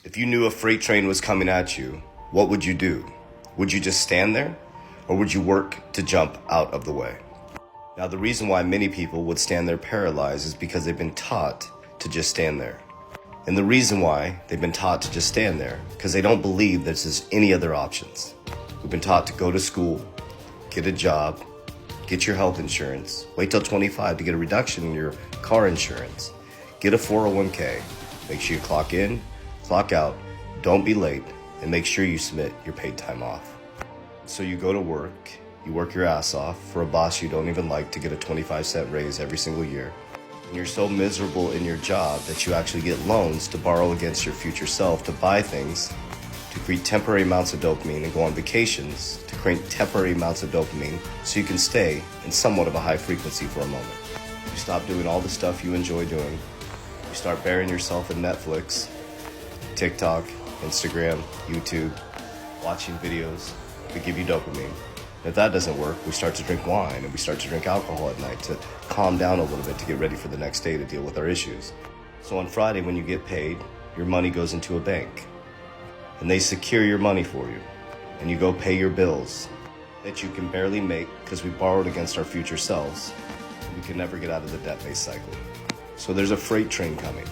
If you knew a freight train was coming at you, what would you do? Would you just stand there? Or would you work to jump out of the way? Now, the reason why many people would stand there paralyzed is because they've been taught to just stand there. And the reason why they've been taught to just stand there, because they don't believe there's any other options. We've been taught to go to school, get a job, get your health insurance, wait till 25 to get a reduction in your car insurance, get a 401k, make sure you clock in, clock out, don't be late, and make sure you submit your paid time off. So you go to work, you work your ass off for a boss you don't even like to get a 25-cent raise every single year. And you're so miserable in your job that you actually get loans to borrow against your future self to buy things, to create temporary amounts of dopamine and go on vacations to create temporary amounts of dopamine so you can stay in somewhat of a high frequency for a moment. You stop doing all the stuff you enjoy doing. You start burying yourself in Netflix, TikTok, Instagram, YouTube, watching videos that give you dopamine. And if that doesn't work, we start to drink wine and we start to drink alcohol at night to calm down a little bit to get ready for the next day to deal with our issues. So on Friday when you get paid, your money goes into a bank and they secure your money for you and you go pay your bills that you can barely make because we borrowed against our future selves. We can never get out of the debt-based cycle. So there's a freight train coming.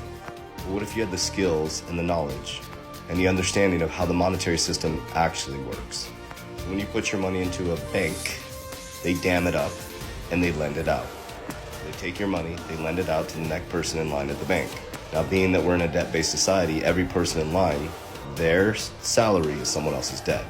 But what if you had the skills and the knowledge and the understanding of how the monetary system actually works? So when you put your money into a bank, they dam it up and they lend it out. They take your money, they lend it out to the next person in line at the bank. Now, being that we're in a debt-based society, every person in line, their salary is someone else's debt.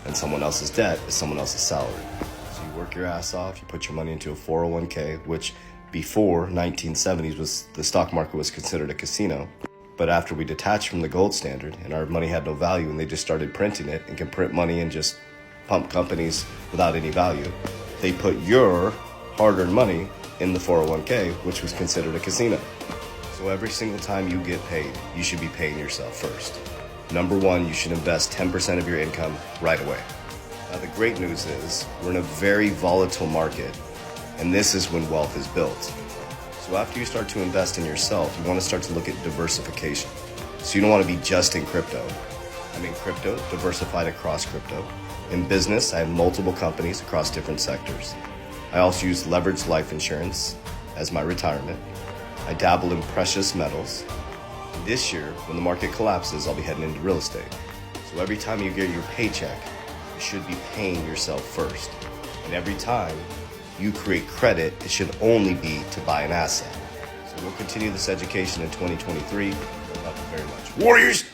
And someone else's debt is someone else's salary. So you work your ass off, you put your money into a 401k, which before 1970s was the stock market was considered a casino. But after we detached from the gold standard and our money had no value and they just started printing it and can print money and just pump companies without any value, they put your hard-earned money in the 401k, which was considered a casino. So every single time you get paid, you should be paying yourself first. Number one, you should invest 10% of your income right away. Now, the great news is we're in a very volatile market, and this is when wealth is built. So after you start to invest in yourself, you want to start to look at diversification. So you don't want to be just in crypto. I'm in crypto, diversified across crypto. In business, I have multiple companies across different sectors. I also use leveraged life insurance as my retirement. I dabble in precious metals. This year, when the market collapses, I'll be heading into real estate. So every time you get your paycheck, you should be paying yourself first. And every time you create credit, it should only be to buy an asset. So we'll continue this education in 2023. Love you very much. Warriors!